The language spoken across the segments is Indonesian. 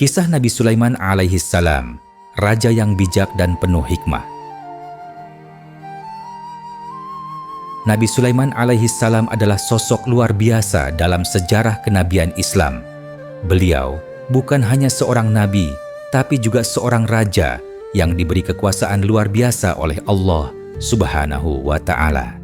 Kisah Nabi Sulaiman alaihissalam, raja yang bijak dan penuh hikmah. Nabi Sulaiman alaihissalam adalah sosok luar biasa dalam sejarah kenabian Islam. Beliau bukan hanya seorang nabi, tapi juga seorang raja yang diberi kekuasaan luar biasa oleh Allah Subhanahu wa Ta'ala.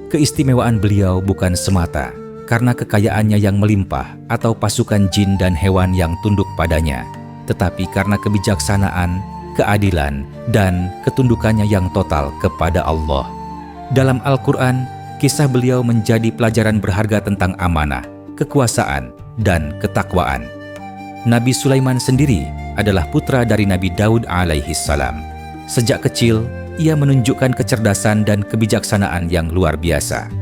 Keistimewaan beliau bukan semata karena kekayaannya yang melimpah atau pasukan jin dan hewan yang tunduk padanya, tetapi karena kebijaksanaan, keadilan, dan ketundukannya yang total kepada Allah. Dalam Al-Quran, kisah beliau menjadi pelajaran berharga tentang amanah, kekuasaan, dan ketakwaan. Nabi Sulaiman sendiri adalah putra dari Nabi Daud alaihissalam. Sejak kecil, ia menunjukkan kecerdasan dan kebijaksanaan yang luar biasa.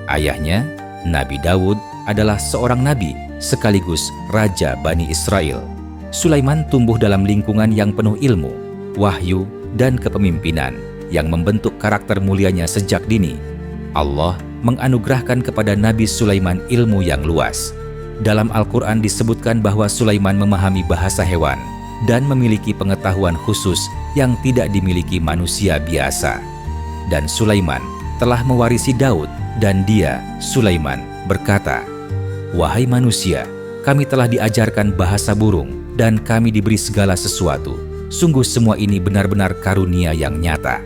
Ayahnya, Nabi Daud, adalah seorang nabi sekaligus raja Bani Israel. Sulaiman tumbuh dalam lingkungan yang penuh ilmu, wahyu, dan kepemimpinan yang membentuk karakter mulianya sejak dini. Allah menganugerahkan kepada Nabi Sulaiman ilmu yang luas. Dalam Al-Quran disebutkan bahwa Sulaiman memahami bahasa hewan dan memiliki pengetahuan khusus yang tidak dimiliki manusia biasa. Dan Sulaiman telah mewarisi Daud, dan dia, Sulaiman, berkata, "Wahai manusia, kami telah diajarkan bahasa burung dan kami diberi segala sesuatu. Sungguh semua ini benar-benar karunia yang nyata."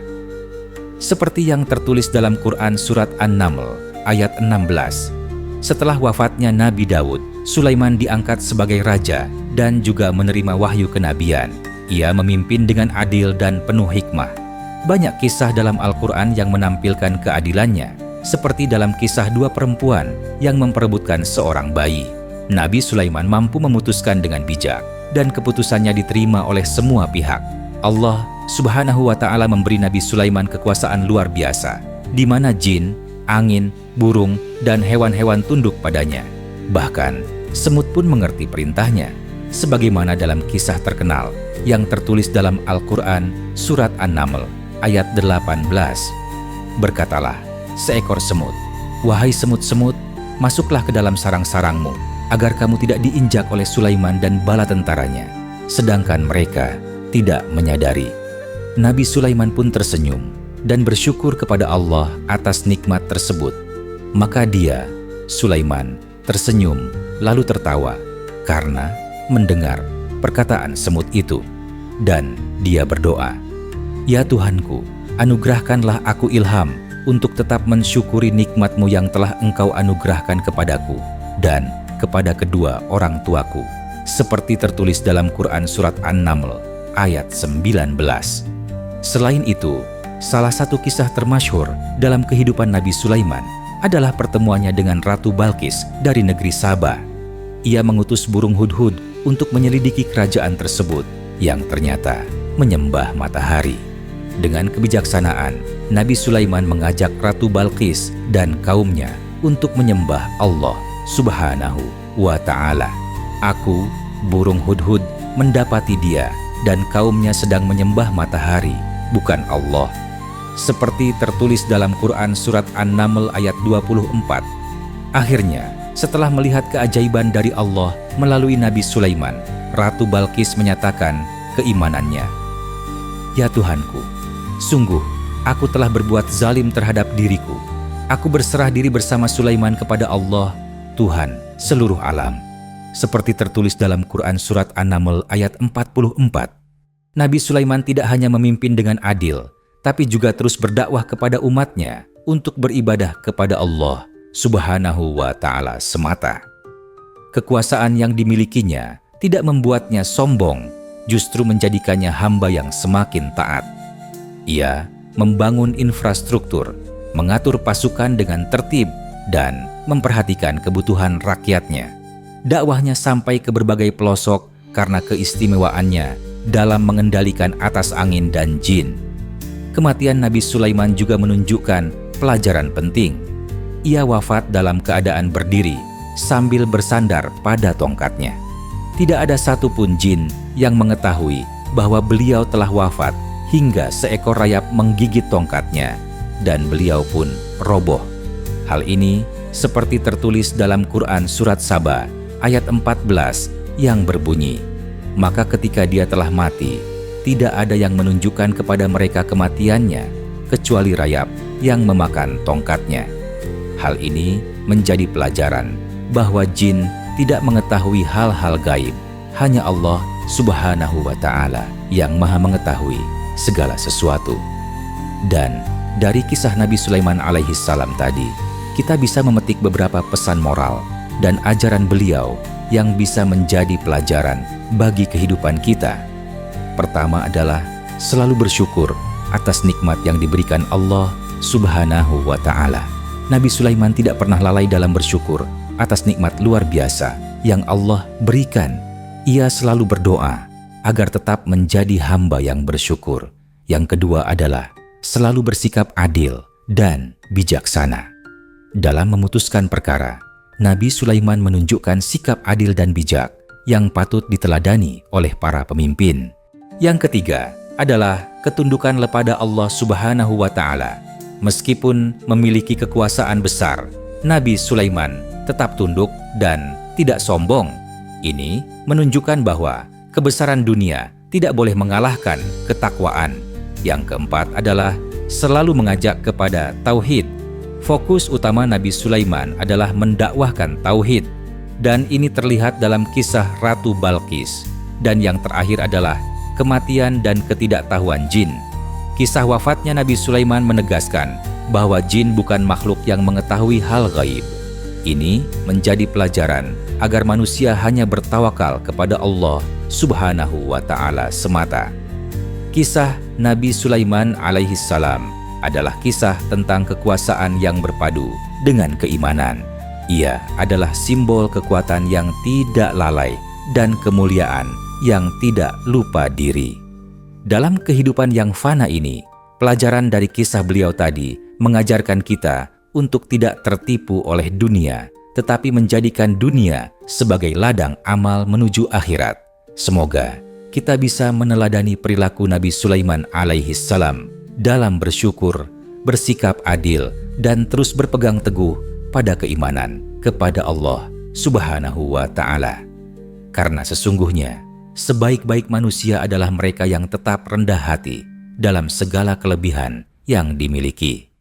Seperti yang tertulis dalam Quran Surat An-Naml ayat 16. Setelah wafatnya Nabi Daud, Sulaiman diangkat sebagai raja dan juga menerima wahyu kenabian. Ia memimpin dengan adil dan penuh hikmah. Banyak kisah dalam Al-Quran yang menampilkan keadilannya, seperti dalam kisah dua perempuan yang memperebutkan seorang bayi. Nabi Sulaiman mampu memutuskan dengan bijak, dan keputusannya diterima oleh semua pihak. Allah Subhanahu wa Ta'ala memberi Nabi Sulaiman kekuasaan luar biasa, di mana jin, angin, burung, dan hewan-hewan tunduk padanya. Bahkan, semut pun mengerti perintahnya, sebagaimana dalam kisah terkenal yang tertulis dalam Al-Quran Surat An-Naml ayat 18. Berkatalah seekor semut, "Wahai semut-semut, masuklah ke dalam sarang-sarangmu, agar kamu tidak diinjak oleh Sulaiman dan bala tentaranya." Sedangkan mereka tidak menyadari. Nabi Sulaiman pun tersenyum dan bersyukur kepada Allah atas nikmat tersebut. Maka dia, Sulaiman, tersenyum lalu tertawa karena mendengar perkataan semut itu. Dan dia berdoa, "Ya Tuhanku, anugerahkanlah aku ilham untuk tetap mensyukuri nikmat-Mu yang telah Engkau anugerahkan kepadaku dan kepada kedua orang tuaku." Seperti tertulis dalam Quran Surat An-Naml ayat 19. Selain itu, salah satu kisah termasyhur dalam kehidupan Nabi Sulaiman adalah pertemuannya dengan Ratu Balqis dari negeri Saba. Ia mengutus burung hudhud untuk menyelidiki kerajaan tersebut yang ternyata menyembah matahari. Dengan kebijaksanaan, Nabi Sulaiman mengajak Ratu Balqis dan kaumnya untuk menyembah Allah Subhanahu wa Ta'ala. "Aku, burung hudhud, mendapati dia dan kaumnya sedang menyembah matahari, bukan Allah." Seperti tertulis dalam Quran Surat An-Naml ayat 24. Akhirnya, setelah melihat keajaiban dari Allah melalui Nabi Sulaiman, Ratu Balqis menyatakan keimanannya. "Ya Tuhanku, sungguh aku telah berbuat zalim terhadap diriku. Aku berserah diri bersama Sulaiman kepada Allah, Tuhan seluruh alam." Seperti tertulis dalam Quran Surat An-Naml ayat 44. Nabi Sulaiman tidak hanya memimpin dengan adil, tapi juga terus berdakwah kepada umatnya untuk beribadah kepada Allah Subhanahu wa Ta'ala semata. Kekuasaan yang dimilikinya tidak membuatnya sombong, justru menjadikannya hamba yang semakin taat. Ia membangun infrastruktur, mengatur pasukan dengan tertib, dan memperhatikan kebutuhan rakyatnya. Dakwahnya sampai ke berbagai pelosok karena keistimewaannya dalam mengendalikan atas angin dan jin. Kematian Nabi Sulaiman juga menunjukkan pelajaran penting. Ia wafat dalam keadaan berdiri sambil bersandar pada tongkatnya. Tidak ada satupun jin yang mengetahui bahwa beliau telah wafat hingga seekor rayap menggigit tongkatnya dan beliau pun roboh. Hal ini seperti tertulis dalam Quran Surat Saba ayat 14 yang berbunyi, maka ketika dia telah mati, tidak ada yang menunjukkan kepada mereka kematiannya, kecuali rayap yang memakan tongkatnya. Hal ini menjadi pelajaran bahwa jin tidak mengetahui hal-hal gaib. Hanya Allah Subhanahu wa Ta'ala yang Maha mengetahui segala sesuatu. Dan dari kisah Nabi Sulaiman alaihi salam tadi, kita bisa memetik beberapa pesan moral dan ajaran beliau yang bisa menjadi pelajaran bagi kehidupan kita. Pertama adalah selalu bersyukur atas nikmat yang diberikan Allah Subhanahu wa Ta'ala. Nabi Sulaiman tidak pernah lalai dalam bersyukur atas nikmat luar biasa yang Allah berikan. Ia selalu berdoa agar tetap menjadi hamba yang bersyukur. Yang kedua adalah selalu bersikap adil dan bijaksana. Dalam memutuskan perkara, Nabi Sulaiman menunjukkan sikap adil dan bijak yang patut diteladani oleh para pemimpin. Yang ketiga adalah ketundukan kepada Allah Subhanahu wa Ta'ala. Meskipun memiliki kekuasaan besar, Nabi Sulaiman tetap tunduk dan tidak sombong. Ini menunjukkan bahwa kebesaran dunia tidak boleh mengalahkan ketakwaan. Yang keempat adalah selalu mengajak kepada tauhid. Fokus utama Nabi Sulaiman adalah mendakwahkan tauhid, dan ini terlihat dalam kisah Ratu Balqis. Dan yang terakhir adalah kematian dan ketidaktahuan jin. Kisah wafatnya Nabi Sulaiman menegaskan bahwa jin bukan makhluk yang mengetahui hal gaib. Ini menjadi pelajaran agar manusia hanya bertawakal kepada Allah Subhanahu wa Ta'ala semata. Kisah Nabi Sulaiman alaihi salam adalah kisah tentang kekuasaan yang berpadu dengan keimanan. Ia adalah simbol kekuatan yang tidak lalai dan kemuliaan yang tidak lupa diri. Dalam kehidupan yang fana ini, pelajaran dari kisah beliau tadi mengajarkan kita untuk tidak tertipu oleh dunia, tetapi menjadikan dunia sebagai ladang amal menuju akhirat. Semoga kita bisa meneladani perilaku Nabi Sulaiman alaihi salam dalam bersyukur, bersikap adil, dan terus berpegang teguh pada keimanan kepada Allah Subhanahu wa Ta'ala. Karena sesungguhnya, sebaik-baik manusia adalah mereka yang tetap rendah hati dalam segala kelebihan yang dimiliki.